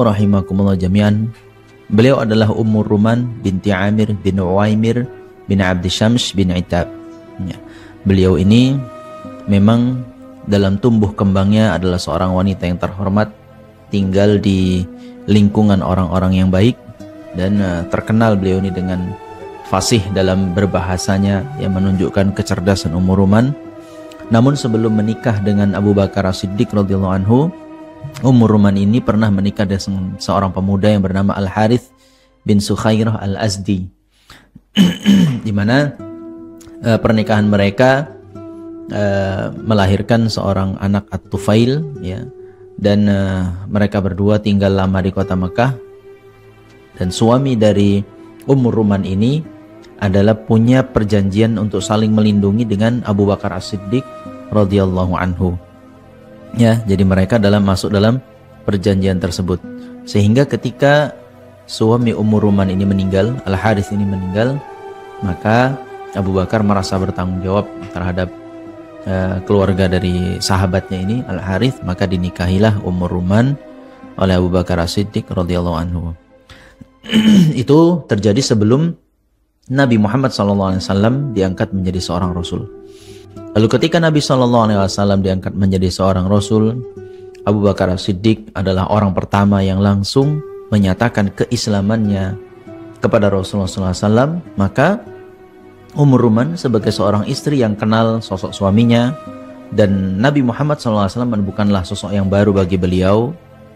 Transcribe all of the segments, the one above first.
rahimakumullah jami'an. Beliau adalah Ummu Ruman binti Amir bin Uwaimir bin Abdi Syams bin Itab. Ya. Beliau ini memang dalam tumbuh kembangnya adalah seorang wanita yang terhormat, tinggal di lingkungan orang-orang yang baik, dan terkenal beliau ini dengan fasih dalam berbahasanya yang menunjukkan kecerdasan Ummu Ruman. Namun sebelum menikah dengan Abu Bakar As-Siddiq radhiyallahu anhu, Ummu Ruman ini pernah menikah dengan seorang pemuda yang bernama Al-Harith bin Sukhairah Al-Azdi, di mana pernikahan mereka melahirkan seorang anak At-Tufail, ya, dan mereka berdua tinggal lama di kota Mekah. Dan suami dari Ummu Ruman ini adalah punya perjanjian untuk saling melindungi dengan Abu Bakar As-Siddiq radhiyallahu anhu. Ya, jadi mereka masuk dalam perjanjian tersebut. Sehingga ketika suami Ummu Ruman ini meninggal, Al-Harith ini meninggal, maka Abu Bakar merasa bertanggung jawab terhadap keluarga dari sahabatnya ini, Al-Harith, maka dinikahilah Ummu Ruman oleh Abu Bakar As-Siddiq radhiyallahu anhu. Itu terjadi sebelum Nabi Muhammad SAW diangkat menjadi seorang Rasul. Lalu ketika Nabi SAW diangkat menjadi seorang Rasul, Abu Bakar As-Siddiq adalah orang pertama yang langsung menyatakan keislamannya kepada Rasulullah SAW. Maka Ummu Ruman sebagai seorang istri yang kenal sosok suaminya, dan Nabi Muhammad SAW bukanlah sosok yang baru bagi beliau.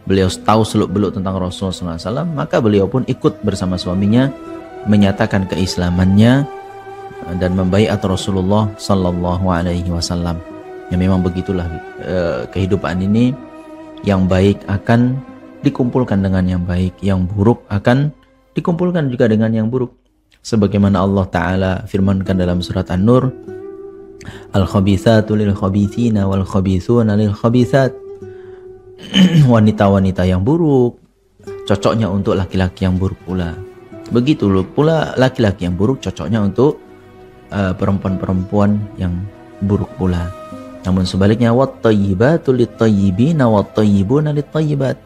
Beliau tahu seluk-beluk tentang Rasulullah SAW, maka beliau pun ikut bersama suaminya menyatakan keislamannya dan membaiat Rasulullah Sallallahu Alaihi Wasallam. Ya, memang begitulah kehidupan ini. Yang baik akan dikumpulkan dengan yang baik, yang buruk akan dikumpulkan juga dengan yang buruk. Sebagaimana Allah Ta'ala firmankan dalam surat An-Nur, Al-khabithatu lil-khabithina wal-khabithuna lil-khabithat. Wanita-wanita yang buruk cocoknya untuk laki-laki yang buruk pula. Begitu pula laki-laki yang buruk cocoknya untuk perempuan-perempuan yang buruk pula. Namun sebaliknya, wat-thayyibatu lit-thayyibina wat-thayyibuna lit-thayyibat.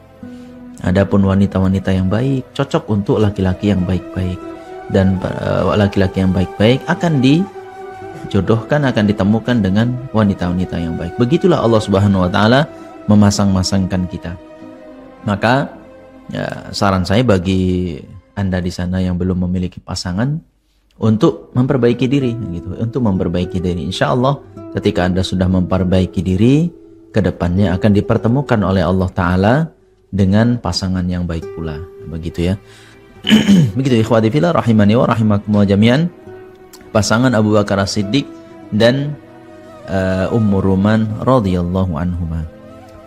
Adapun wanita-wanita yang baik cocok untuk laki-laki yang baik-baik, dan laki-laki yang baik-baik akan dijodohkan, akan ditemukan dengan wanita-wanita yang baik. Begitulah Allah Subhanahu wa taala memasang-masangkan kita. Maka ya, saran saya bagi Anda di sana yang belum memiliki pasangan untuk memperbaiki diri, gitu, untuk memperbaiki diri. Insya Allah ketika Anda sudah memperbaiki diri, kedepannya akan dipertemukan oleh Allah Ta'ala dengan pasangan yang baik pula. Begitu ya. Begitu ikhwati fillah rahimani wa rahimakumullah jami'an. Pasangan Abu Bakar As-Siddiq dan Ummu Ruman radhiyallahu anhuma.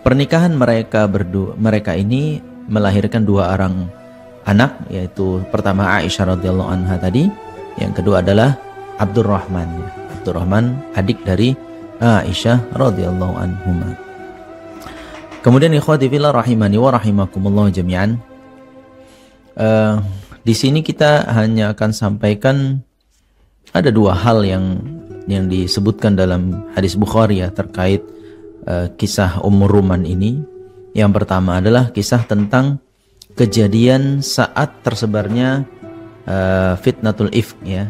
Pernikahan mereka ini melahirkan dua orang anak, yaitu pertama Aisyah radhiyallahu anha tadi, yang kedua adalah Abdurrahman. Abdurrahman adik dari Aisyah radhiyallahu anhuma. Kemudian ikhwati fillah rahimani wa rahimakumullah jami'an. Di sini kita hanya akan sampaikan ada dua hal yang disebutkan dalam hadis Bukhari ya, terkait kisah Ummu Ruman ini. Yang pertama adalah kisah tentang kejadian saat tersebarnya fitnatul ifk ya,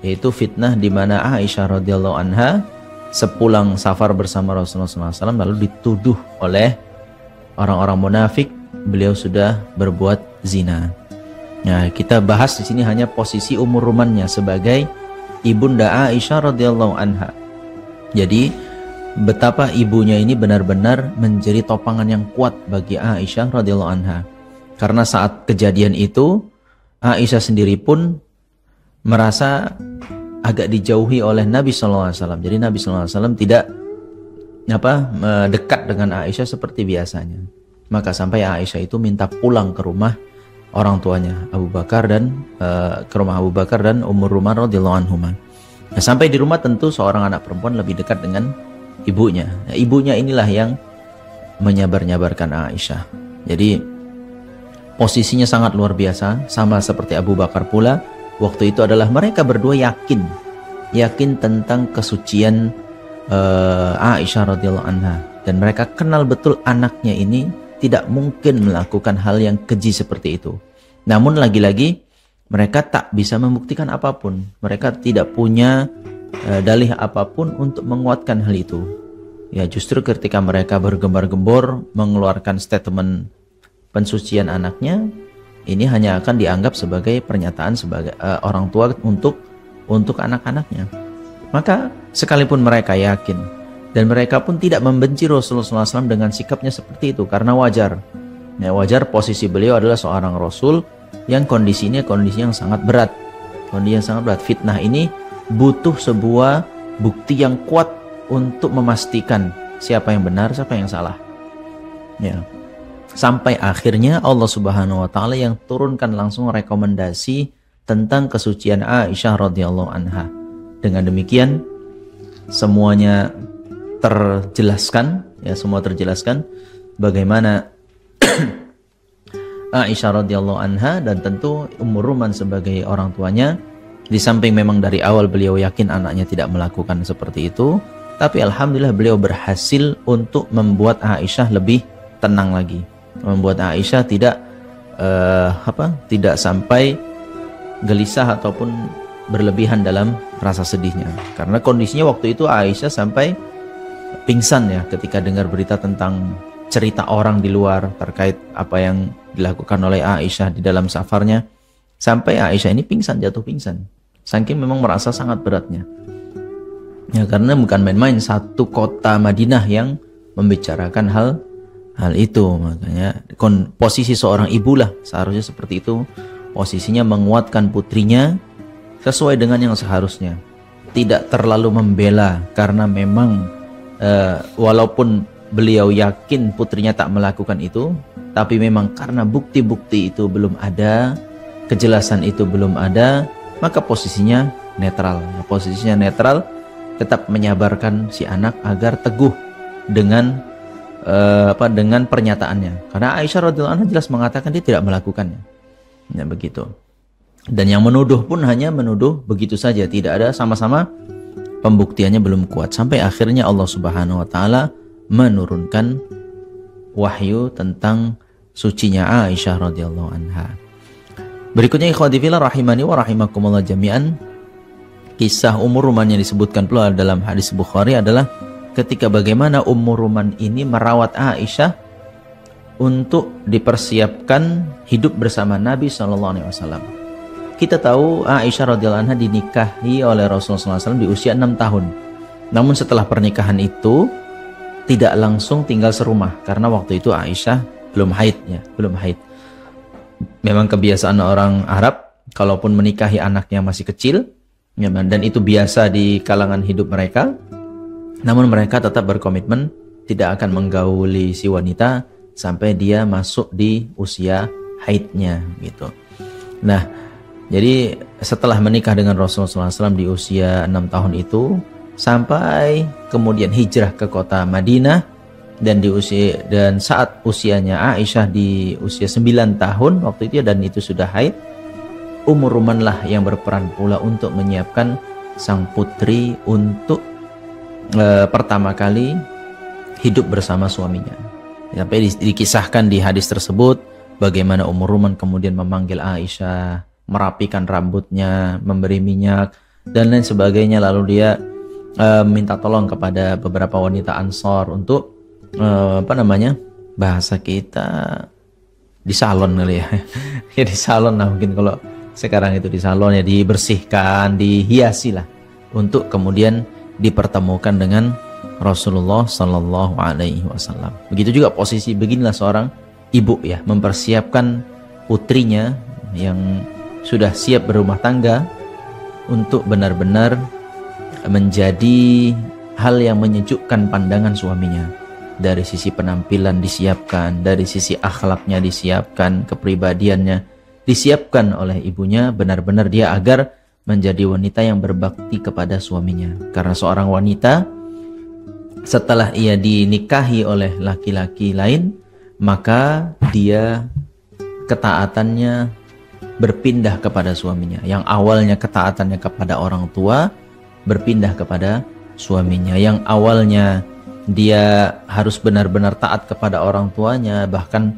yaitu fitnah di mana Aisyah radhiyallahu anha sepulang safar bersama Rasulullah SAW lalu dituduh oleh orang-orang munafik beliau sudah berbuat zina. Nah, kita bahas di sini hanya posisi Ummu Rumannya sebagai ibunda Aisyah radhiyallahu anha. Jadi betapa ibunya ini benar-benar menjadi topangan yang kuat bagi Aisyah radhiyallahu anha. Karena saat kejadian itu Aisyah sendiri pun merasa agak dijauhi oleh Nabi SAW. Jadi Nabi SAW tidak dekat dengan Aisyah seperti biasanya. Maka sampai Aisyah itu minta pulang ke rumah orang tuanya Abu Bakar dan ke rumah Abu Bakar dan Ummu Ruman radhiyallahu anhuma. Nah, sampai di rumah tentu seorang anak perempuan lebih dekat dengan ibunya. Nah, ibunya inilah yang menyabar-nyabarkan Aisyah. Jadi posisinya sangat luar biasa, sama seperti Abu Bakar pula. Waktu itu adalah mereka berdua yakin tentang kesucian Aisyah radhiyallahu anha, dan mereka kenal betul anaknya ini tidak mungkin melakukan hal yang keji seperti itu. Namun lagi-lagi mereka tak bisa membuktikan apapun. Mereka tidak punya dalih apapun untuk menguatkan hal itu. Ya, justru ketika mereka bergembar-gembor mengeluarkan statement pensucian anaknya, ini hanya akan dianggap sebagai pernyataan sebagai orang tua untuk anak-anaknya. Maka sekalipun mereka yakin dan mereka pun tidak membenci Rasulullah SAW dengan sikapnya seperti itu, karena wajar. Ya, wajar, posisi beliau adalah seorang Rasul yang kondisi yang sangat berat. Kondisi yang sangat berat. Fitnah ini butuh sebuah bukti yang kuat untuk memastikan siapa yang benar, siapa yang salah. Ya. Sampai akhirnya Allah Subhanahu wa taala yang turunkan langsung rekomendasi tentang kesucian Aisyah radhiyallahu anha. Dengan demikian semuanya terjelaskan, ya, semua terjelaskan bagaimana Aisyah radhiyallahu anha dan tentu Ummu Ruman sebagai orang tuanya, di samping memang dari awal beliau yakin anaknya tidak melakukan seperti itu, tapi alhamdulillah beliau berhasil untuk membuat Aisyah lebih tenang lagi, membuat Aisyah tidak sampai gelisah ataupun berlebihan dalam rasa sedihnya. Karena kondisinya waktu itu Aisyah sampai pingsan ya ketika dengar berita tentang cerita orang di luar terkait apa yang dilakukan oleh Aisyah di dalam safarnya. Sampai Aisyah ini jatuh pingsan. Saking memang merasa sangat beratnya. Ya, karena bukan main-main, satu kota Madinah yang membicarakan hal itu. Makanya posisi seorang ibu lah seharusnya seperti itu. Posisinya menguatkan putrinya sesuai dengan yang seharusnya. Tidak terlalu membela, karena memang walaupun beliau yakin putrinya tak melakukan itu, tapi memang karena bukti-bukti itu belum ada, kejelasan itu belum ada, maka posisinya netral. Posisinya netral, tetap menyabarkan si anak agar teguh dengan pernyataannya. Karena Aisyah radhiyallahu anha jelas mengatakan dia tidak melakukannya. Ya, begitu. Dan yang menuduh pun hanya menuduh begitu saja, tidak ada sama-sama pembuktiannya belum kuat. Sampai akhirnya Allah Subhanahu wa taala menurunkan wahyu tentang sucinya Aisyah radhiyallahu anha. Berikutnya ikhwati fillah rahimani wa rahimakumullah jami'an, kisah Ummu Ruman yang disebutkan pula dalam hadis Bukhari adalah ketika bagaimana Ummu Ruman ini merawat Aisyah untuk dipersiapkan hidup bersama Nabi SAW. Kita tahu Aisyah radhiyallahu anha dinikahi oleh Rasulullah SAW di usia 6 tahun. Namun setelah pernikahan itu tidak langsung tinggal serumah, karena waktu itu Aisyah belum haid. Memang kebiasaan orang Arab, kalaupun menikahi anaknya masih kecil, dan itu biasa di kalangan hidup mereka, namun mereka tetap berkomitmen tidak akan menggauli si wanita sampai dia masuk di usia haidnya gitu. Nah, jadi setelah menikah dengan Rasulullah SAW di usia 6 tahun itu, sampai kemudian hijrah ke kota Madinah, dan saat usianya Aisyah di usia 9 tahun waktu itu, dan itu sudah haid, Ummu Ruman lah yang berperan pula untuk menyiapkan sang putri untuk pertama kali hidup bersama suaminya. Sampai dikisahkan di hadis tersebut bagaimana Ummu Ruman kemudian memanggil Aisyah, merapikan rambutnya, memberi minyak dan lain sebagainya, lalu dia minta tolong kepada beberapa wanita Ansor untuk bahasa kita di salon kali ya. Ya di salon lah mungkin, kalau sekarang itu di salon ya, dibersihkan, dihiasi lah untuk kemudian dipertemukan dengan Rasulullah Sallallahu Alaihi Wasallam. Begitu juga posisi, beginilah seorang ibu ya, mempersiapkan putrinya yang sudah siap berumah tangga untuk benar-benar menjadi hal yang menyejukkan pandangan suaminya. Dari sisi penampilan disiapkan, dari sisi akhlaknya disiapkan, kepribadiannya disiapkan oleh ibunya, benar-benar dia agar menjadi wanita yang berbakti kepada suaminya. Karena seorang wanita setelah ia dinikahi oleh laki-laki lain, maka dia ketaatannya berpindah kepada suaminya. Yang awalnya ketaatannya kepada orang tua berpindah kepada suaminya. Yang awalnya dia harus benar-benar taat kepada orang tuanya, bahkan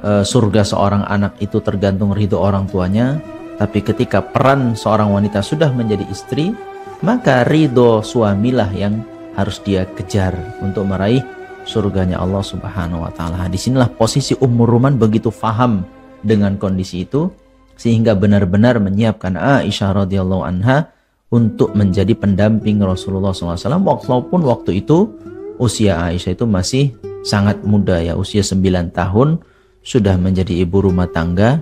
surga seorang anak itu tergantung ridho orang tuanya. Tapi ketika peran seorang wanita sudah menjadi istri, maka ridho suamilah yang harus dia kejar untuk meraih surganya Allah Subhanahu wa taala. Disinilah posisi Ummu Ruman begitu faham dengan kondisi itu, sehingga benar-benar menyiapkan Aisyah radhiyallahu anha untuk menjadi pendamping Rasulullah SAW, walaupun waktu itu usia Aisyah itu masih sangat muda ya, usia 9 tahun sudah menjadi ibu rumah tangga.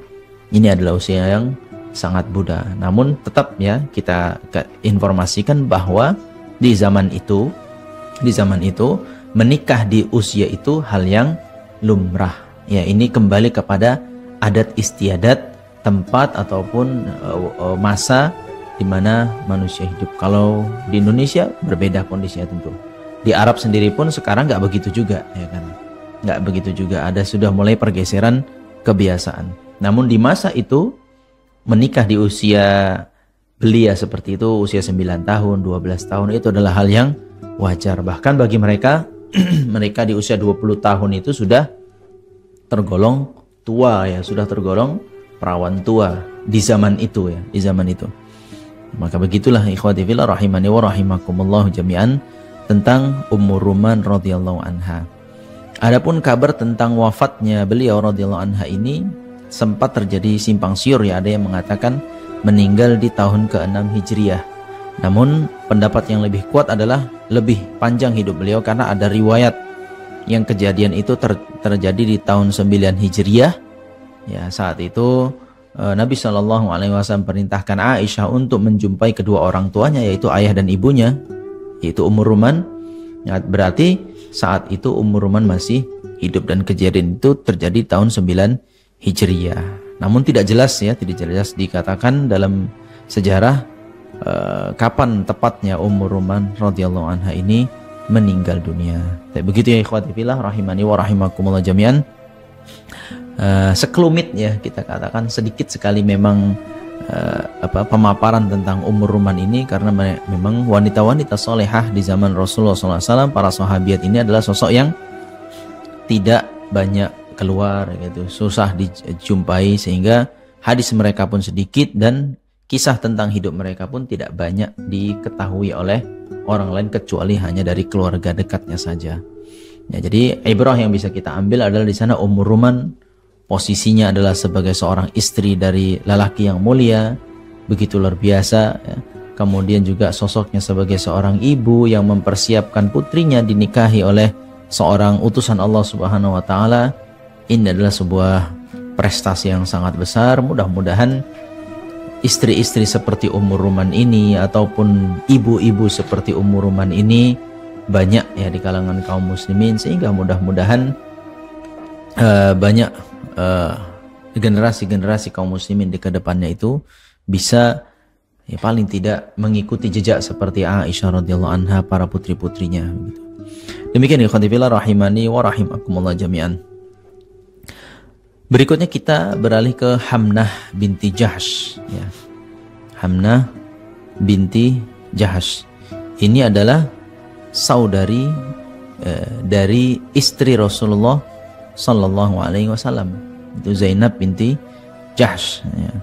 Ini adalah usia yang sangat muda. Namun tetap ya kita informasikan bahwa di zaman itu menikah di usia itu hal yang lumrah. Ya, ini kembali kepada adat istiadat tempat ataupun masa di mana manusia hidup. Kalau di Indonesia berbeda kondisinya tentu. Di Arab sendiri pun sekarang nggak begitu juga, ya kan? Nggak begitu juga. Ada sudah mulai pergeseran kebiasaan. Namun di masa itu menikah di usia belia seperti itu, usia 9 tahun, 12 tahun itu adalah hal yang wajar. Bahkan bagi mereka mereka di usia 20 tahun itu sudah tergolong tua ya, sudah tergolong perawan tua di zaman itu ya, di zaman itu. Maka begitulah ikhwati fillah rahimani wa rahimakumullah jami'an tentang Ummu Ruman radhiyallahu anha. Adapun kabar tentang wafatnya beliau radhiyallahu anha ini sempat terjadi simpang siur ya, ada yang mengatakan meninggal di tahun ke-6 Hijriah. Namun pendapat yang lebih kuat adalah lebih panjang hidup beliau, karena ada riwayat yang kejadian itu terjadi di tahun 9 Hijriah. Ya, saat itu Nabi SAW perintahkan Aisyah untuk menjumpai kedua orang tuanya, yaitu ayah dan ibunya, yaitu Ummu Ruman. Ya, berarti saat itu Ummu Ruman masih hidup dan kejadian itu terjadi tahun 9 Hijriah. Namun tidak jelas ya, tidak jelas dikatakan dalam sejarah kapan tepatnya Ummu Ruman radhiyallahu anha ini meninggal dunia. Tapi begitu ya ikhwati fillah rahimani wa rahimakumullah jami'an. Sekelumit ya kita katakan, sedikit sekali memang pemaparan tentang Ummu Ruman ini, karena memang wanita-wanita solehah di zaman Rasulullah SAW, para sahabiat ini adalah sosok yang tidak banyak keluar gitu, susah dijumpai, sehingga hadis mereka pun sedikit dan kisah tentang hidup mereka pun tidak banyak diketahui oleh orang lain kecuali hanya dari keluarga dekatnya saja. Ya, jadi ibrah yang bisa kita ambil adalah di sana Ummu Ruman posisinya adalah sebagai seorang istri dari lelaki yang mulia, begitu luar biasa ya. Kemudian juga sosoknya sebagai seorang ibu yang mempersiapkan putrinya dinikahi oleh seorang utusan Allah Subhanahu wa taala. Ini adalah sebuah prestasi yang sangat besar. Mudah-mudahan istri-istri seperti Ummu Ruman ini ataupun ibu-ibu seperti Ummu Ruman ini banyak ya di kalangan kaum muslimin, sehingga mudah-mudahan banyak generasi-generasi kaum muslimin di kedepannya itu bisa ya paling tidak mengikuti jejak seperti Aisyah radhiyallahu anha, para putri-putrinya gitu. Demikian ikhwati fillah rahimani wa rahimakumullah jami'an. Berikutnya kita beralih ke Hamnah binti Jahsh ya. Hamnah binti Jahsh ini adalah saudari dari istri Rasulullah sallallahu alaihi wasallam, itu Zainab binti Jahsh ya.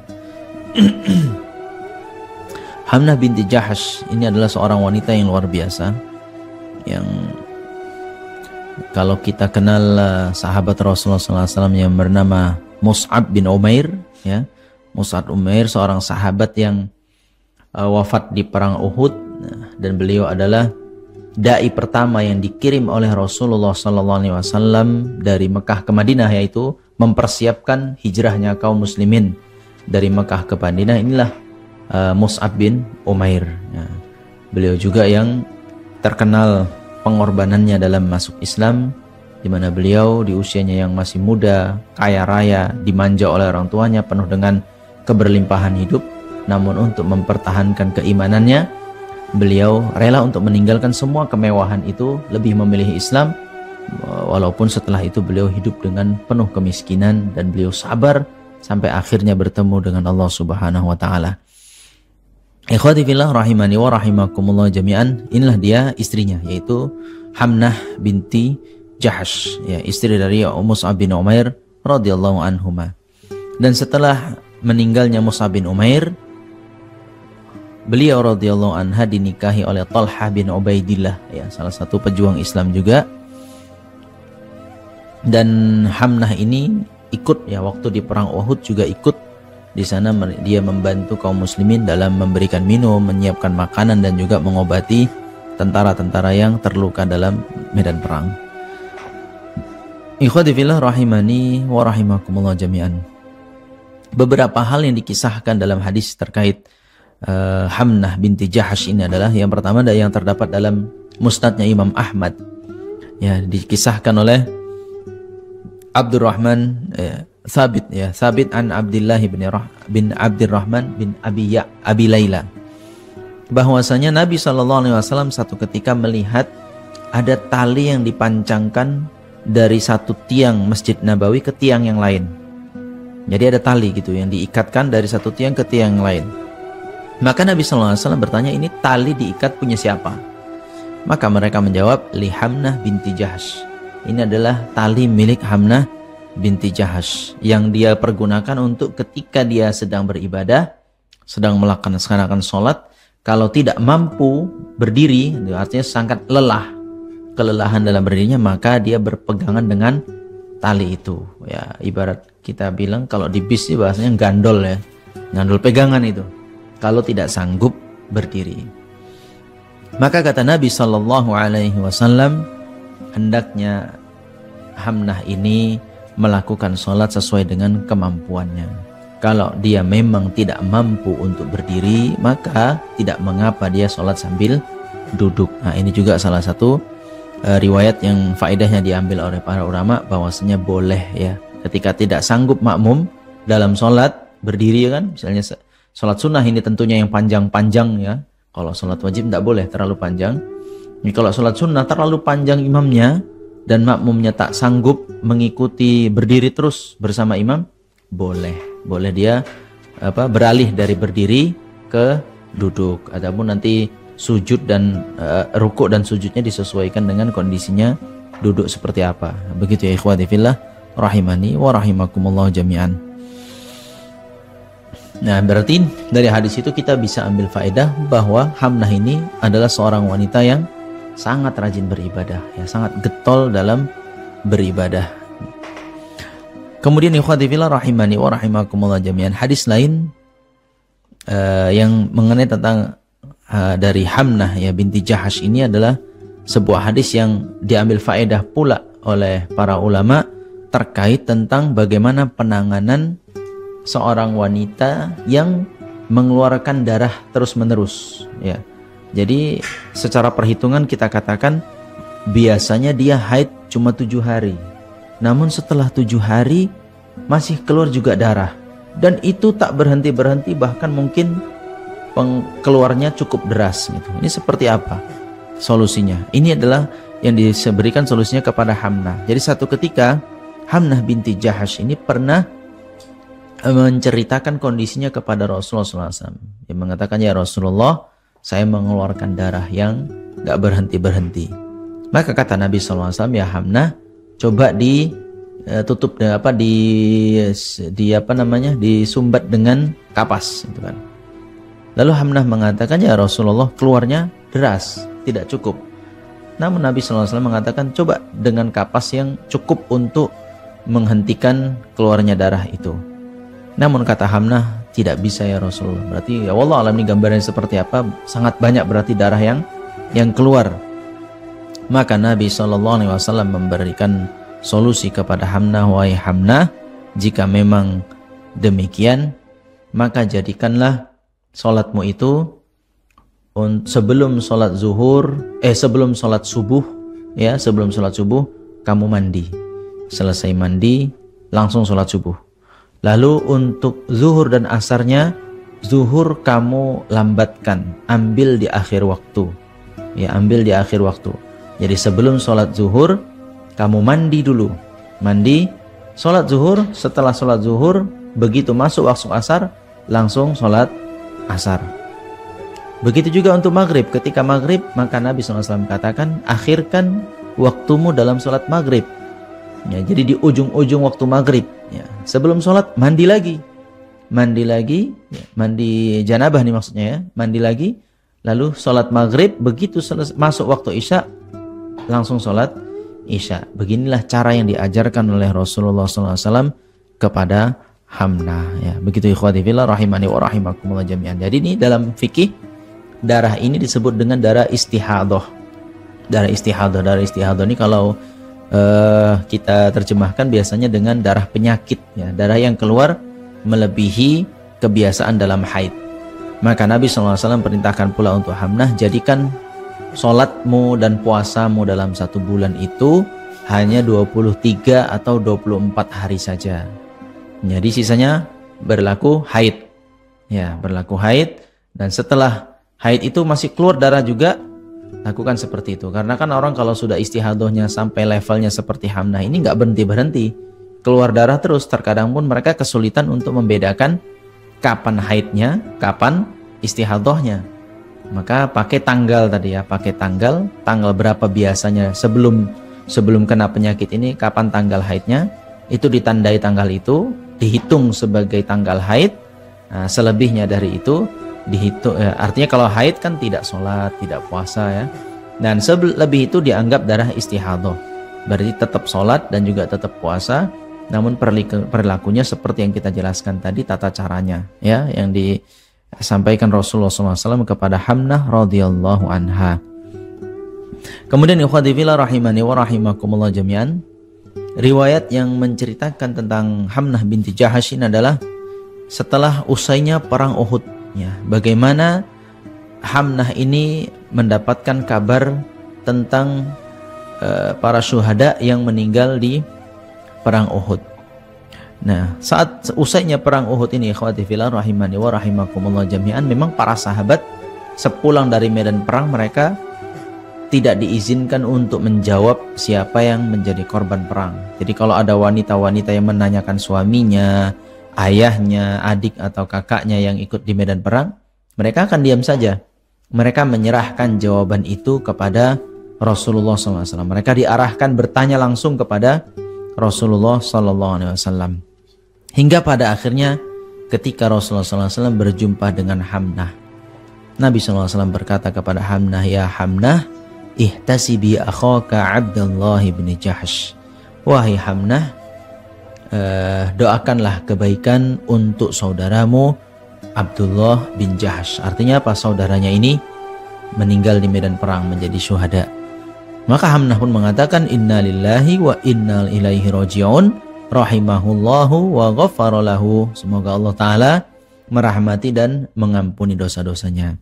Hamnah binti Jahsh ini adalah seorang wanita yang luar biasa, yang kalau kita kenal sahabat Rasulullah SAW yang bernama Mus'ab bin Umair ya. Mus'ab Umair seorang sahabat yang wafat di perang Uhud, dan beliau adalah dai pertama yang dikirim oleh Rasulullah SAW dari Mekah ke Madinah, yaitu mempersiapkan hijrahnya kaum muslimin dari Mekah ke Madinah. Inilah Mus'ab bin Umair ya. Beliau juga yang terkenal pengorbanannya dalam masuk Islam, di mana beliau di usianya yang masih muda, kaya raya, dimanja oleh orang tuanya, penuh dengan keberlimpahan hidup, namun untuk mempertahankan keimanannya, beliau rela untuk meninggalkan semua kemewahan itu, lebih memilih Islam, walaupun setelah itu beliau hidup dengan penuh kemiskinan, dan beliau sabar sampai akhirnya bertemu dengan Allah Subhanahu wa taala. Ikhwati fillah rahimani wa rahimakumullah jami'an, inilah dia istrinya, yaitu Hamnah binti Jahash, ya, istri dari Mus'ab bin Umair radhiyallahu anhuma. Dan setelah meninggalnya Mus'ab bin Umair, beliau radhiyallahu anha dinikahi oleh Talha bin Ubaidillah, ya, salah satu pejuang Islam juga. Dan Hamnah ini ikut, ya, waktu di perang Uhud juga ikut. Di sana dia membantu kaum muslimin dalam memberikan minum, menyiapkan makanan, dan juga mengobati tentara-tentara yang terluka dalam medan perang. Ikhwati fillah rahimani wa rahimakumullah jami'an. Beberapa hal yang dikisahkan dalam hadis terkait Hamnah binti Jahash ini adalah, yang pertama yang terdapat dalam musnadnya Imam Ahmad, ya, dikisahkan oleh Abdurrahman Thabit, ya, Thabit an Abdullah bin Abdurrahman bin Abi Laila, bahwasanya Nabi SAW satu ketika melihat ada tali yang dipancangkan dari satu tiang Masjid Nabawi ke tiang yang lain. Jadi ada tali gitu yang diikatkan dari satu tiang ke tiang yang lain. Maka Nabi SAW bertanya, ini tali diikat punya siapa? Maka mereka menjawab, li Hamnah binti Jahash. Ini adalah tali milik Hamnah binti Jahash yang dia pergunakan untuk ketika dia sedang beribadah, sedang melaksanakan sholat, kalau tidak mampu berdiri, artinya sangat lelah, kelelahan dalam berdirinya, maka dia berpegangan dengan tali itu, ya, ibarat kita bilang kalau di bis sih bahasanya gandol, ya, gandol pegangan itu kalau tidak sanggup berdiri. Maka kata Nabi SAW, hendaknya Hamnah ini melakukan sholat sesuai dengan kemampuannya. Kalau dia memang tidak mampu untuk berdiri, maka tidak mengapa dia sholat sambil duduk. Nah, ini juga salah satu riwayat yang faedahnya diambil oleh para ulama, bahwasanya boleh, ya, ketika tidak sanggup makmum dalam sholat berdiri, kan, misalnya sholat sunnah ini tentunya yang panjang-panjang, ya. Kalau sholat wajib tidak boleh terlalu panjang. Ini kalau sholat sunnah terlalu panjang imamnya dan makmumnya tak sanggup mengikuti berdiri terus bersama imam, boleh dia beralih dari berdiri ke duduk, ataupun nanti sujud dan rukuk dan sujudnya disesuaikan dengan kondisinya duduk seperti apa. Begitu, ya, ikhwati fillah rahimani wa rahimakumullah jami'an. Nah, berarti dari hadis itu kita bisa ambil faedah bahwa Hamnah ini adalah seorang wanita yang sangat rajin beribadah, ya, sangat getol dalam beribadah. Kemudian ikhwati fillah rahimani wa rahimakumullah jami'an, hadis lain yang mengenai tentang dari Hamnah, ya, binti Jahash ini adalah sebuah hadis yang diambil faedah pula oleh para ulama terkait tentang bagaimana penanganan seorang wanita yang mengeluarkan darah terus-menerus, ya. Jadi secara perhitungan kita katakan biasanya dia haid cuma 7 hari. Namun setelah 7 hari masih keluar juga darah. Dan itu tak berhenti-berhenti, bahkan mungkin keluarnya cukup deras gitu. Ini seperti apa solusinya? Ini adalah yang diberikan solusinya kepada Hamnah. Jadi satu ketika Hamnah binti Jahash ini pernah menceritakan kondisinya kepada Rasulullah SAW. Dia mengatakan, ya Rasulullah, saya mengeluarkan darah yang gak berhenti-berhenti. Maka kata Nabi SAW, ya Hamnah, coba ditutup disumbat dengan kapas, gitu kan. Lalu Hamnah mengatakan, ya Rasulullah, keluarnya deras, tidak cukup. Namun Nabi SAW mengatakan, coba dengan kapas yang cukup untuk menghentikan keluarnya darah itu. Namun kata Hamnah, tidak bisa ya Rasulullah. Berarti ya wallah alam, ini gambarnya seperti apa? Sangat banyak berarti darah yang keluar. Maka Nabi SAW memberikan solusi kepada Hamnah, wahai Hamnah, jika memang demikian, maka jadikanlah sholatmu itu sebelum sholat subuh, ya, sebelum sholat subuh kamu mandi. Selesai mandi langsung sholat subuh. Lalu untuk zuhur dan asarnya, zuhur kamu lambatkan, ambil di akhir waktu. Ya, ambil di akhir waktu. Jadi sebelum sholat zuhur, kamu mandi dulu. Mandi, sholat zuhur, setelah sholat zuhur, begitu masuk waktu asar, langsung sholat asar. Begitu juga untuk maghrib. Ketika maghrib, maka Nabi SAW katakan, akhirkan waktumu dalam sholat maghrib. Ya, jadi di ujung-ujung waktu maghrib. Ya, sebelum sholat, mandi lagi. Mandi lagi, ya, mandi janabah nih maksudnya ya. Mandi lagi, lalu sholat maghrib. Begitu masuk waktu isya, langsung sholat isya. Beginilah cara yang diajarkan oleh Rasulullah SAW kepada Hamnah. Ya, begitu ikhwati fillah rahimani wa rahimakumullah jami'an. Jadi ini dalam fikih, darah ini disebut dengan darah istihadah. Darah istihadah ini kalau kita terjemahkan biasanya dengan darah penyakit, ya, darah yang keluar melebihi kebiasaan dalam haid. Maka Nabi SAW perintahkan pula untuk Hamnah, jadikan sholatmu dan puasamu dalam 1 bulan itu hanya 23 atau 24 hari saja. Jadi sisanya berlaku haid. Ya, berlaku haid. Dan setelah haid itu masih keluar darah juga, lakukan seperti itu. Karena kan orang kalau sudah istihadahnya sampai levelnya seperti Hamnah ini nggak berhenti-berhenti, keluar darah terus. Terkadang pun mereka kesulitan untuk membedakan kapan haidnya, kapan istihadahnya. Maka pakai tanggal tadi ya, pakai tanggal berapa biasanya sebelum kena penyakit ini, kapan tanggal haidnya, itu ditandai tanggal itu, dihitung sebagai tanggal haid. Nah, selebihnya dari itu dihitung, artinya kalau haid kan tidak sholat, tidak puasa ya. Dan lebih itu dianggap darah istihadah. Berarti tetap sholat dan juga tetap puasa, namun perilakunya seperti yang kita jelaskan tadi, tata caranya ya, yang disampaikan Rasulullah SAW kepada Hamnah radhiyallahu anha. Kemudian ikhwati fillah rahimani wa rahimakumullah jami'an, riwayat yang menceritakan tentang Hamnah binti Jahash ini adalah setelah usainya perang Uhud, ya, bagaimana Hamnah ini mendapatkan kabar tentang para syuhada yang meninggal di perang Uhud. Nah, saat usainya perang Uhud ini ikhwati fillah rahimani wa rahimakumullah jami'an, memang para sahabat sepulang dari medan perang mereka tidak diizinkan untuk menjawab siapa yang menjadi korban perang. Jadi kalau ada wanita-wanita yang menanyakan suaminya, ayahnya, adik atau kakaknya yang ikut di medan perang, mereka akan diam saja. Mereka menyerahkan jawaban itu kepada Rasulullah SAW. Mereka diarahkan bertanya langsung kepada Rasulullah SAW. Hingga pada akhirnya ketika Rasulullah SAW berjumpa dengan Hamnah, Nabi SAW berkata kepada Hamnah, ya Hamnah, ihtasibi akhaka Abdullah bin Jahash. Wahai Hamnah, doakanlah kebaikan untuk saudaramu Abdullah bin Jahash. Artinya apa? Saudaranya ini meninggal di medan perang, menjadi syuhada. Maka Hamnah pun mengatakan, inna lillahi wa inna ilaihi raji'un, rahimahullahu wa ghafara lahu. Semoga Allah Ta'ala merahmati dan mengampuni dosa-dosanya.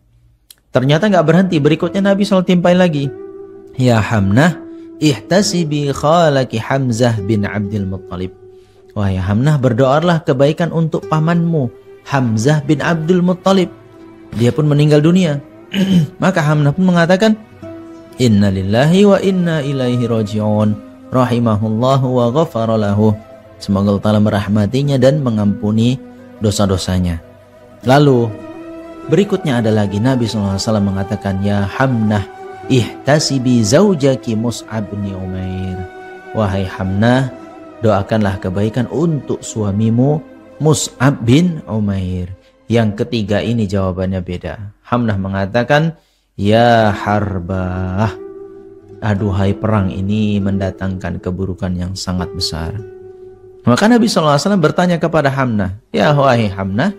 Ternyata nggak berhenti, berikutnya Nabi SAW timpain lagi, ya Hamnah, ihtasibi khalaki Hamzah bin Abdul Muttalib. Wahai Hamnah, berdoalah kebaikan untuk pamanmu Hamzah bin Abdul Muttalib. Dia pun meninggal dunia. Maka Hamnah pun mengatakan, inna lillahi wa inna ilaihi raji'un, rahimahullahu wa ghafara lahu. Semoga Allah Ta'ala merahmatinya dan mengampuni dosa-dosanya. Lalu berikutnya ada lagi, Nabi SAW mengatakan, ya Hamnah, ihtasibi zaujaki Mus'ab bin Umair. Wahai Hamnah, doakanlah kebaikan untuk suamimu Mus'ab bin Umair. Yang ketiga ini jawabannya beda. Hamnah mengatakan, ya Harbah, aduhai perang ini mendatangkan keburukan yang sangat besar. Maka Nabi SAW bertanya kepada Hamnah, ya wahai Hamnah,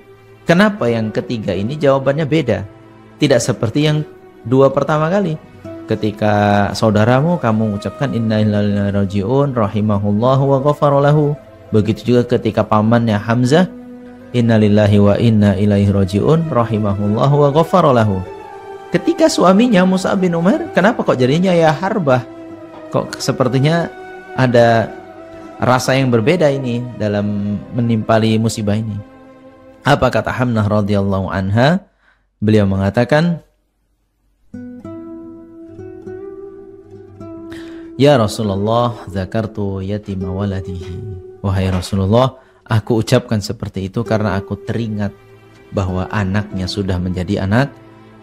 kenapa yang ketiga ini jawabannya beda? Tidak seperti yang dua pertama kali. Ketika saudaramu kamu ucapkan inna lillahi raji'un, rahimahullahu wa ghafara lahu. Begitu juga ketika pamannya Hamzah, inna lillahi wa inna ilaihi raji'un, rahimahullahu wa ghafara lahu. Ketika suaminya Mus'ab bin Umair, kenapa kok jadinya ya Harbah? Kok sepertinya ada rasa yang berbeda ini dalam menimpali musibah ini. Apa kata Hamnah radhiyallahu anha? Beliau mengatakan, ya Rasulullah, zakartu yatima waladihi. Wahai Rasulullah, aku ucapkan seperti itu karena aku teringat bahwa anaknya sudah menjadi anak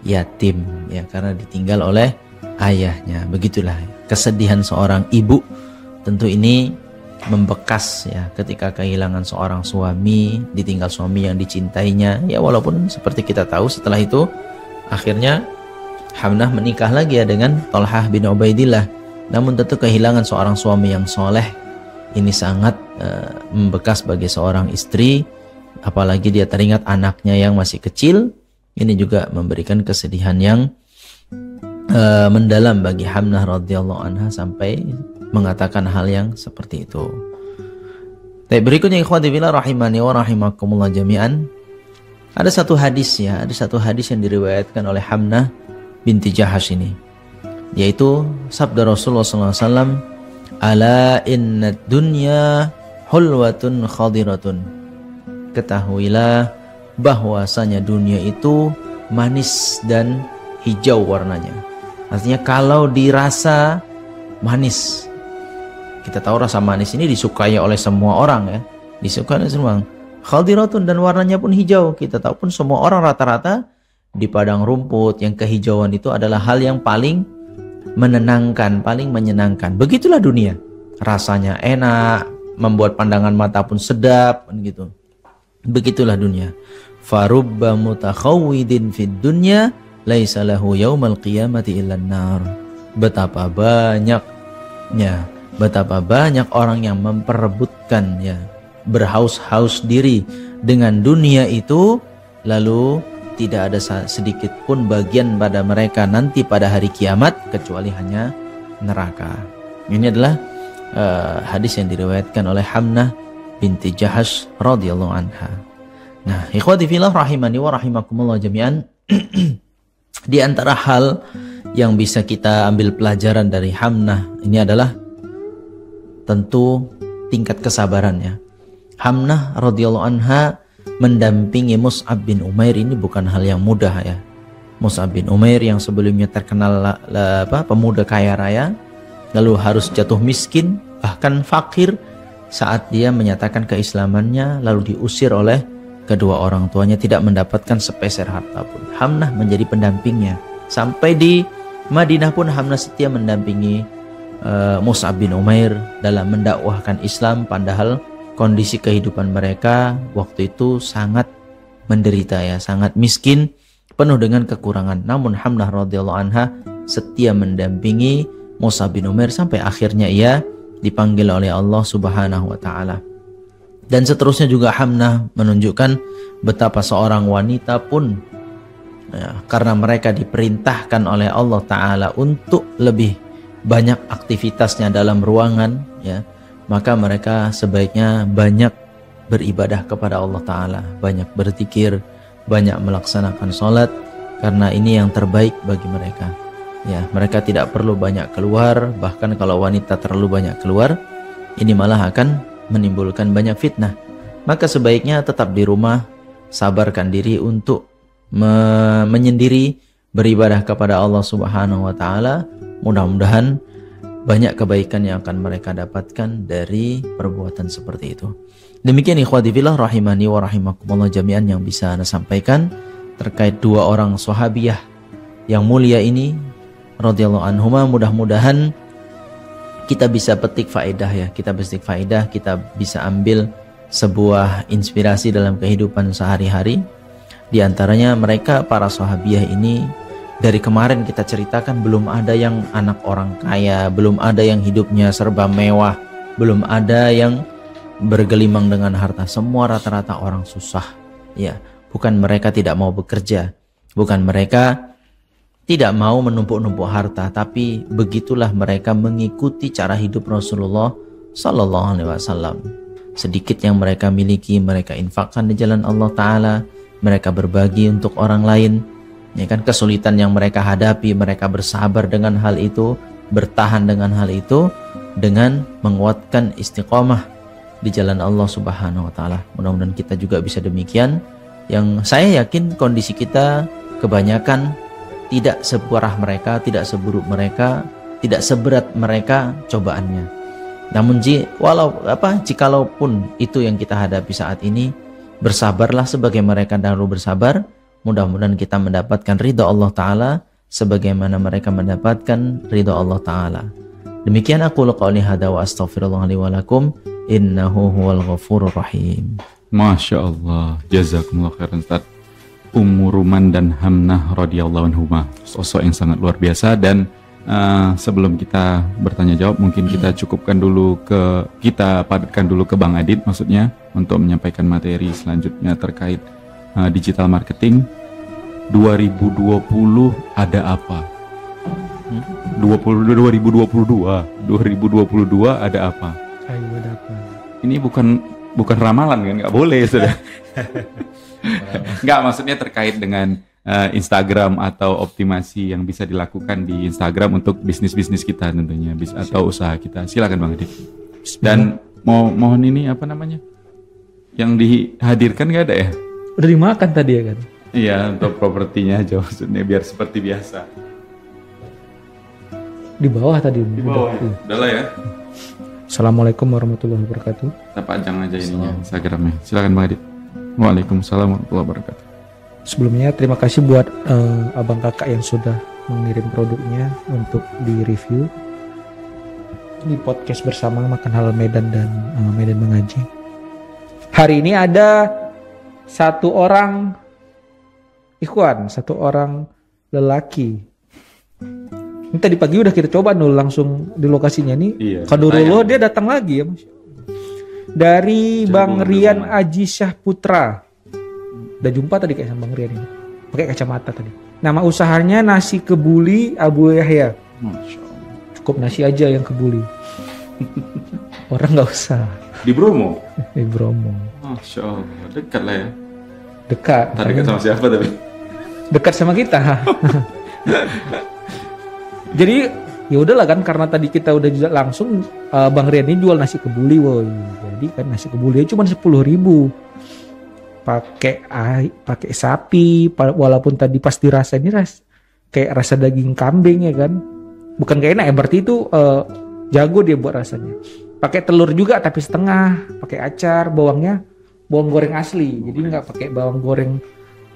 yatim ya, karena ditinggal oleh ayahnya. Begitulah kesedihan seorang ibu, tentu ini membekas ya, ketika kehilangan seorang suami, ditinggal suami yang dicintainya ya. Walaupun seperti kita tahu setelah itu akhirnya Hamnah menikah lagi ya dengan Thalhah bin Ubaidillah. Namun tentu kehilangan seorang suami yang soleh ini sangat membekas bagi seorang istri, apalagi dia teringat anaknya yang masih kecil. Ini juga memberikan kesedihan yang mendalam bagi Hamnah radhiyallahu anha sampai mengatakan hal yang seperti itu. Baik, berikutnya ikhwati fillah rahimani wa rahimakumullah jami'an. Ada satu hadis ya, ada satu hadis yang diriwayatkan oleh Hamnah binti Jahash ini, yaitu sabda Rasulullah SAW, ala inna dunya hulwatun khadiratun. Ketahuilah bahwasanya dunia itu manis dan hijau warnanya. Artinya kalau dirasa manis, kita tahu rasa manis ini disukai oleh semua orang ya, disukai oleh semua orang. Khadiratun, dan warnanya pun hijau. Kita tahu pun semua orang rata-rata di padang rumput yang kehijauan itu adalah hal yang paling menenangkan, paling menyenangkan. Begitulah dunia, rasanya enak, membuat pandangan mata pun sedap gitu. Begitulah dunia. Farubba mutakhawwidin fid dunya laisa lahu yaumal qiyamati illan nar. Betapa banyak orang yang memperebutkan ya, berhaus-haus diri dengan dunia itu, lalu tidak ada sedikit pun bagian pada mereka nanti pada hari kiamat kecuali hanya neraka. Ini adalah hadis yang diriwayatkan oleh Hamnah binti Jahash radhiyallahu anha. Nah, ikhwati fillah rahimani wa rahimakumullah jami'an. Di antara hal yang bisa kita ambil pelajaran dari Hamnah ini adalah tentu tingkat kesabarannya. Hamnah radhiyallahu anha mendampingi Mus'ab bin Umair ini bukan hal yang mudah ya. Mus'ab bin Umair yang sebelumnya terkenal pemuda kaya raya, lalu harus jatuh miskin, bahkan fakir saat dia menyatakan keislamannya, lalu diusir oleh kedua orang tuanya, tidak mendapatkan sepeser harta pun. Hamnah menjadi pendampingnya. Sampai di Madinah pun Hamnah setia mendampingi Mus'ab bin Umair dalam mendakwahkan Islam, padahal kondisi kehidupan mereka waktu itu sangat menderita ya, sangat miskin, penuh dengan kekurangan. Namun Hamnah radhiyallahu anha setia mendampingi Mus'ab bin Umair sampai akhirnya ia dipanggil oleh Allah Subhanahu wa taala. Dan seterusnya juga Hamnah menunjukkan betapa seorang wanita pun ya, karena mereka diperintahkan oleh Allah taala untuk lebih banyak aktivitasnya dalam ruangan ya, maka mereka sebaiknya banyak beribadah kepada Allah taala, banyak berzikir, banyak melaksanakan sholat, karena ini yang terbaik bagi mereka. Ya, mereka tidak perlu banyak keluar, bahkan kalau wanita terlalu banyak keluar, ini malah akan menimbulkan banyak fitnah. Maka sebaiknya tetap di rumah, sabarkan diri untuk menyendiri, beribadah kepada Allah Subhanahu wa taala. Mudah-mudahan banyak kebaikan yang akan mereka dapatkan dari perbuatan seperti itu. Demikian ikhwati fillah rahimani wa rahimakumullah jami'an yang bisa Anda sampaikan terkait dua orang sahabiyah yang mulia ini radhiyallahu anhuma. Mudah-mudahan kita bisa petik faedah ya, kita bisa ambil sebuah inspirasi dalam kehidupan sehari-hari. Di antaranya mereka para sahabiyah ini, dari kemarin kita ceritakan belum ada yang anak orang kaya, belum ada yang hidupnya serba mewah, belum ada yang bergelimang dengan harta. Semua rata-rata orang susah ya. Bukan mereka tidak mau bekerja, bukan mereka tidak mau menumpuk-numpuk harta, tapi begitulah mereka mengikuti cara hidup Rasulullah Sallallahu Alaihi Wasallam. Sedikit yang mereka miliki mereka infakkan di jalan Allah Taala, mereka berbagi untuk orang lain. Ya kan, kesulitan yang mereka hadapi, mereka bersabar dengan hal itu, bertahan dengan hal itu, dengan menguatkan istiqomah di jalan Allah Subhanahu Wa Taala. Mudah-mudahan kita juga bisa demikian. Yang saya yakin kondisi kita kebanyakan tidak separah mereka, tidak seburuk mereka, tidak seberat mereka cobaannya. Namun jikalaupun itu yang kita hadapi saat ini, bersabarlah sebagai mereka dahulu bersabar. Mudah-mudahan kita mendapatkan ridha Allah Ta'ala sebagaimana mereka mendapatkan ridha Allah Ta'ala. Demikian aku qouli hadza wa astaghfirullah li wa lakum innahu huwal ghafurur rahim. Masya Allah, jazakumullah khairan Ustaz. Ummu Ruman dan Hamnah radhiyallahu anhuma, sosok yang sangat luar biasa. Dan sebelum kita bertanya jawab, mungkin kita padatkan dulu ke Bang Adit, maksudnya untuk menyampaikan materi selanjutnya terkait digital marketing. 2020 ada apa? 2022 ada apa? Ayo, ada apa? Ini bukan ramalan kan, nggak boleh sudah. Nggak, maksudnya terkait dengan Instagram atau optimasi yang bisa dilakukan di Instagram untuk bisnis kita tentunya, atau usaha kita. Silakan Bang Adit. Dan mohon ini apa namanya? Yang dihadirkan nggak ada ya? Udah dimakan tadi ya kan? Iya, untuk propertinya aja maksudnya biar seperti biasa. Di bawah tadi. Di bawah ya? Udah lah ya. Assalamualaikum warahmatullahi wabarakatuh. Kita panjang aja ininya Instagramnya. Silakan Bang Adit. Waalaikumsalam warahmatullahi wabarakatuh. Sebelumnya terima kasih buat abang kakak yang sudah mengirim produknya untuk di review di podcast bersama Makan Halal Medan dan Medan Mengaji. Hari ini ada satu orang lelaki. Ini tadi pagi udah kita coba nul langsung di lokasinya nih. Iya, Qadarullah dia datang lagi ya Mas. Dari Bang Rian Aji Syah Putra. Udah jumpa tadi kayak sama Bang Rian ini. Pakai kacamata tadi. Nama usahanya Nasi Kebuli Abu Yahya. Masya Allah. Cukup nasi aja yang kebuli. Orang nggak usah. Di Bromo? Di Bromo. Masya Allah. Dekat lah ya. Dekat. Dekat sama siapa tapi? Dekat sama kita. Jadi ya udahlah kan, karena tadi kita udah langsung Bang Rian ini jual nasi kebuli, woy. Jadi kan nasi kebuli cuma 10.000. Pakai sapi, walaupun tadi pas dirasa ini kayak rasa daging kambing ya kan. Bukan kayak enak ya, berarti itu jago dia buat rasanya. Pakai telur juga tapi setengah, pakai acar, bawang goreng asli. Jadi nggak pakai bawang goreng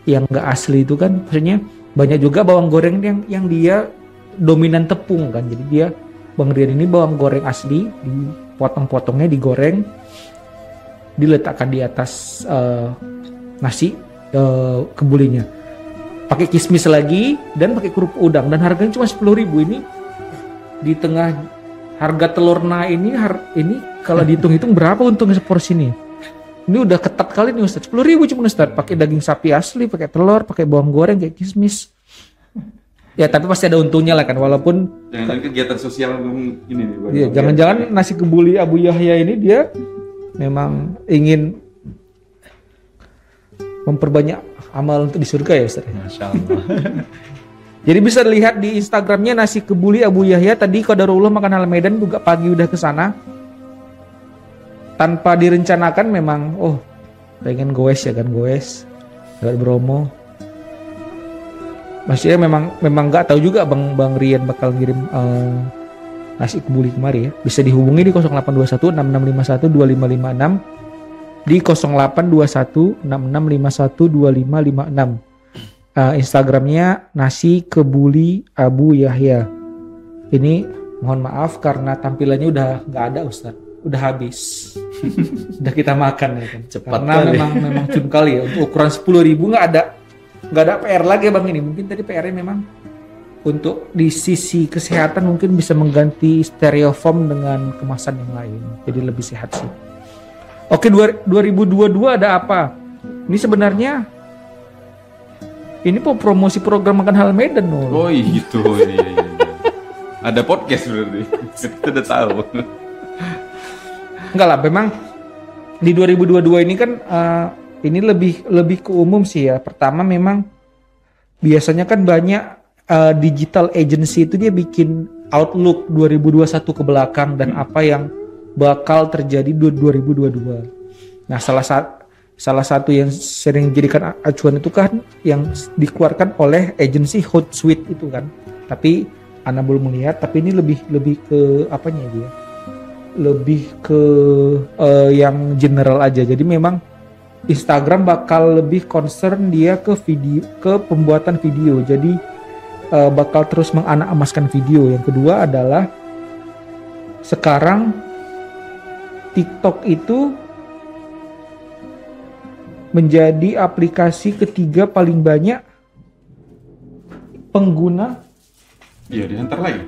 yang nggak asli itu kan. Maksudnya banyak juga bawang goreng yang dia dominan tepung kan. Jadi dia Bang Rian ini bawang goreng asli, dipotong-potongnya digoreng, diletakkan di atas nasi kebulinya. Pakai kismis lagi dan pakai kerupuk udang, dan harganya cuma 10.000. Ini di tengah harga telur ini kalau dihitung-hitung berapa untungnya seporsi ini? Ini udah ketat kali nih Ustaz. 10.000 cuma Ustaz, pakai daging sapi asli, pakai telur, pakai bawang goreng, kayak kismis. Ya tapi pasti ada untungnya lah kan, walaupun jangan kegiatan sosial ini nih. Iya, jangan-jangan nasi kebuli Abu Yahya ini dia memang ingin memperbanyak amal untuk di surga ya Ustaz. Masya Allah. Jadi bisa lihat di Instagramnya Nasi Kebuli Abu Yahya. Tadi Qadarullah Makan Halal Medan juga pagi udah ke sana. Tanpa direncanakan memang pengen goes ya kan, goes lewat Bromo. Maksudnya memang nggak tahu juga Bang Rian bakal ngirim nasi kebuli kemari ya. Bisa dihubungi di 0821 6651 2556, di 0821 6651 2556. Instagramnya Nasi Kebuli Abu Yahya. Ini mohon maaf karena tampilannya udah nggak ada Ustaz, udah habis. Udah kita makan ya kan. Cepat karena kali. memang cun kali ya. Untuk ukuran 10.000 nggak ada PR lagi Bang ini. Mungkin tadi PR-nya memang untuk di sisi kesehatan mungkin bisa mengganti styrofoam dengan kemasan yang lain. Jadi lebih sehat sih. Oke, 2022 ada apa? Ini sebenarnya ini promosi program Makan Halal Medan loh. Oh gitu. Iya. Ada podcast berarti. Kita udah tahu. Enggak lah, memang di 2022 ini kan ini lebih ke umum sih ya. Pertama memang biasanya kan banyak digital agency itu dia bikin outlook 2021 ke belakang dan apa yang bakal terjadi 2022. Nah, salah satu yang sering dijadikan acuan itu kan yang dikeluarkan oleh agensi Hootsuite itu kan. Tapi Ana belum melihat, tapi ini lebih ke apanya dia? Lebih ke yang general aja. Jadi memang Instagram bakal lebih concern dia ke video, ke pembuatan video. Jadi bakal terus menganak-emaskan video. Yang kedua adalah sekarang TikTok itu menjadi aplikasi ketiga paling banyak pengguna. Iya, diantar lagi.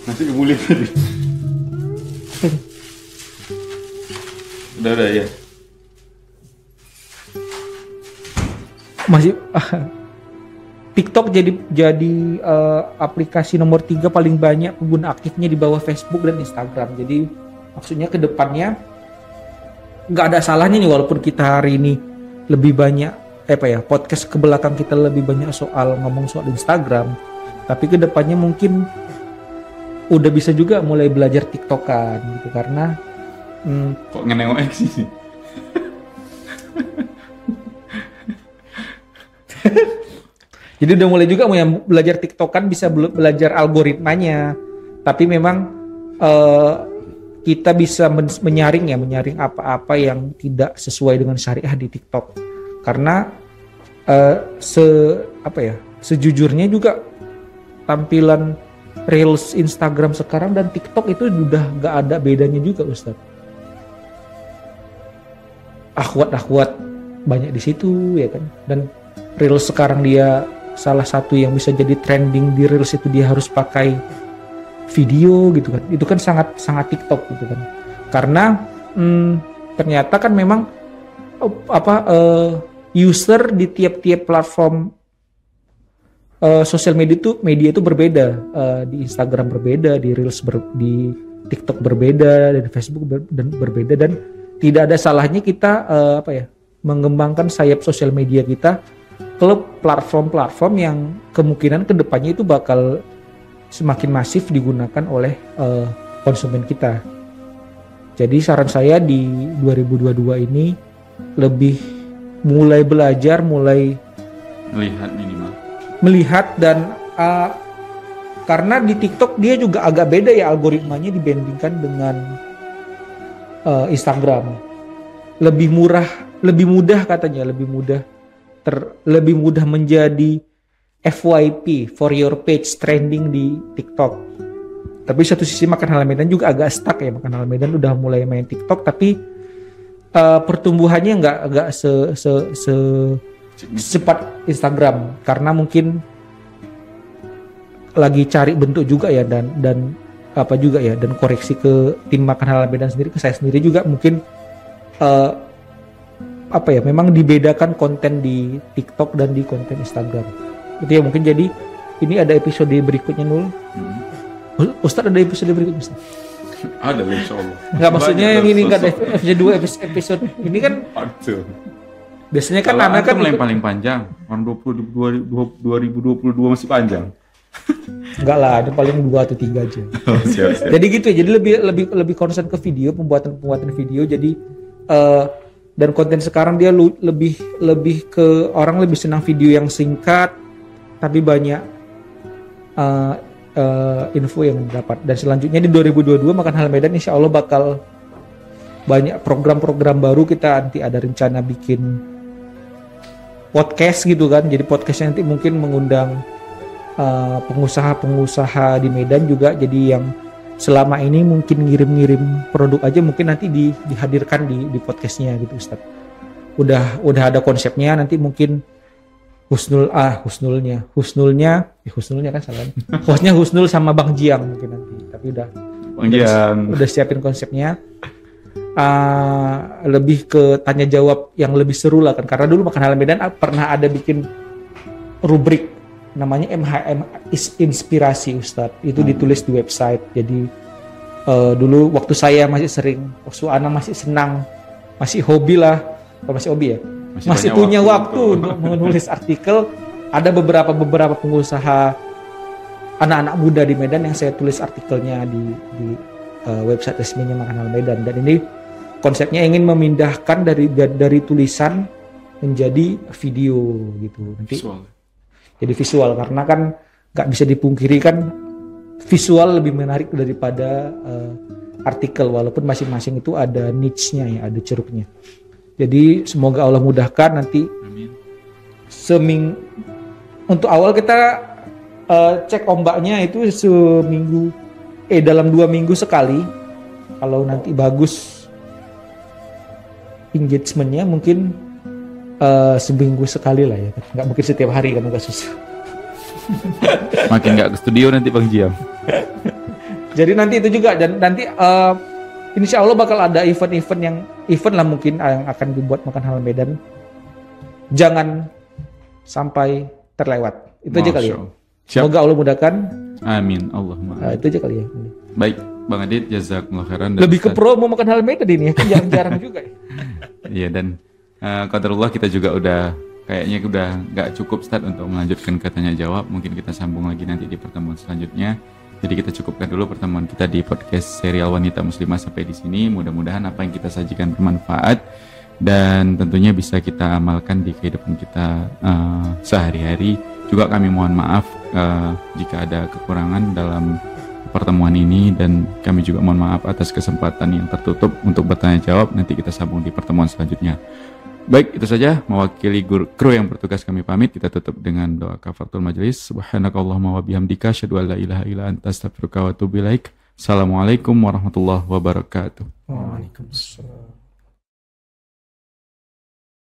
Masih kemuliaan tadi. Udah ya. Masih TikTok jadi aplikasi nomor 3 paling banyak pengguna aktifnya di bawah Facebook dan Instagram. Jadi maksudnya ke depannya nggak ada salahnya nih, walaupun kita hari ini lebih banyak podcast ke belakang kita lebih banyak ngomong soal Instagram, tapi ke depannya mungkin udah bisa juga mulai belajar TikTokan gitu, karena kok ngenengok sih. Jadi udah mulai juga mau yang belajar TikTokan, bisa belajar algoritmanya. Tapi memang kita bisa menyaring apa-apa yang tidak sesuai dengan syariah di TikTok. Karena sejujurnya juga tampilan Reels Instagram sekarang dan TikTok itu udah gak ada bedanya juga, Ustadz. Akhwat banyak di situ ya kan. Dan Reels sekarang dia salah satu yang bisa jadi trending di Reels itu dia harus pakai video gitu kan. Itu kan sangat TikTok gitu kan. Karena ternyata kan memang user di tiap-tiap platform sosial media itu berbeda. Di Instagram berbeda, di Reels di TikTok berbeda, dan Facebook berbeda, dan tidak ada salahnya kita mengembangkan sayap sosial media kita ke platform-platform yang kemungkinan kedepannya itu bakal semakin masif digunakan oleh konsumen kita. Jadi saran saya di 2022 ini lebih mulai belajar, mulai melihat minimal. Melihat dan karena di TikTok dia juga agak beda ya algoritmanya dibandingkan dengan Instagram. Lebih mudah katanya, lebih mudah menjadi FYP, for your page, trending di TikTok. Tapi satu sisi Makan Halal Medan juga agak stuck ya. Makan Halal Medan udah mulai main TikTok, tapi pertumbuhannya nggak secepat Instagram, karena mungkin lagi cari bentuk juga ya, dan koreksi ke tim Makan Halal Medan sendiri, ke saya sendiri juga mungkin memang dibedakan konten di TikTok dan di konten Instagram. Itu ya mungkin. Jadi ini ada episode berikutnya, Nul. Ustadz ada episode berikutnya, Ustadz? Ada, insyaallah. Nggak, maksudnya yang ini nggak ada episode ini kan. Aduh. Biasanya kan anak kan yang paling panjang. Tahun 2022 masih panjang. Enggak lah, ada paling 2 atau 3 aja. Oh, siap. Jadi gitu ya. Jadi lebih concern ke video, pembuatan video. Jadi dan konten sekarang dia lebih ke orang lebih senang video yang singkat tapi banyak info yang dapat. Dan selanjutnya di 2022 Makan Halal Medan insya Allah bakal banyak program-program baru. Kita nanti ada rencana bikin podcast gitu kan. Jadi podcastnya nanti mungkin mengundang pengusaha-pengusaha di Medan juga. Jadi yang selama ini mungkin ngirim-ngirim produk aja mungkin nanti dihadirkan di podcastnya gitu, Ustadz. Udah ada konsepnya, nanti mungkin Husnulnya kan salah. Hostnya Husnul sama Bang Jiang mungkin nanti. Tapi udah siapin konsepnya. Lebih ke tanya jawab yang lebih seru lah kan. Karena dulu Makan Halal Medan pernah ada bikin rubrik namanya MHM Inspirasi, Ustadz. Itu ditulis di website. Jadi dulu waktu saya masih sering, waktu Ana masih senang, masih hobi lah. Masih hobi ya? Masih punya waktu untuk menulis artikel. Ada beberapa pengusaha anak-anak muda di Medan yang saya tulis artikelnya di website resminya Makan Halal Medan. Dan ini konsepnya ingin memindahkan dari tulisan menjadi video gitu. Nanti jadi visual, karena kan nggak bisa dipungkiri kan visual lebih menarik daripada artikel, walaupun masing-masing itu ada niche-nya ya, ada ceruknya. Jadi semoga Allah mudahkan nanti. Amin. Untuk awal kita cek ombaknya itu dalam 2 minggu sekali. Kalau nanti bagus engagementnya mungkin seminggu sekali lah ya. Nggak mungkin setiap hari kan, agak susah. Makin nggak ke studio nanti Bang Jiam. Jadi nanti itu juga, dan nanti insya Allah bakal ada event lah mungkin yang akan dibuat Makan Halal Medan. Jangan sampai terlewat. Itu aja kali ya. Semoga Allah mudahkan. Amin. Allahumma. Itu aja kali ya. Baik, Bang Adit, jazakumullah khairan. Lebih ke promo Makan Halal Medan ini ya, kan jarang juga ya. Iya, dan qadarullah kita juga kayaknya udah nggak cukup start untuk melanjutkan ke tanya jawab. Mungkin kita sambung lagi nanti di pertemuan selanjutnya. Jadi kita cukupkan dulu pertemuan kita di podcast serial Wanita Muslimah sampai di sini. Mudah-mudahan apa yang kita sajikan bermanfaat dan tentunya bisa kita amalkan di kehidupan kita sehari-hari. Juga kami mohon maaf jika ada kekurangan dalam pertemuan ini, dan kami juga mohon maaf atas kesempatan yang tertutup untuk bertanya jawab. Nanti kita sambung di pertemuan selanjutnya. Baik, itu saja mewakili kru yang bertugas kami pamit. Kita tutup dengan doa kafaratul majelis. Subhanakallahumma wa bihamdika asyhadu an la ilaha illa anta astaghfiruka wa atubu ilaik. Assalamualaikum warahmatullahi wabarakatuh. Waalaikumsalam.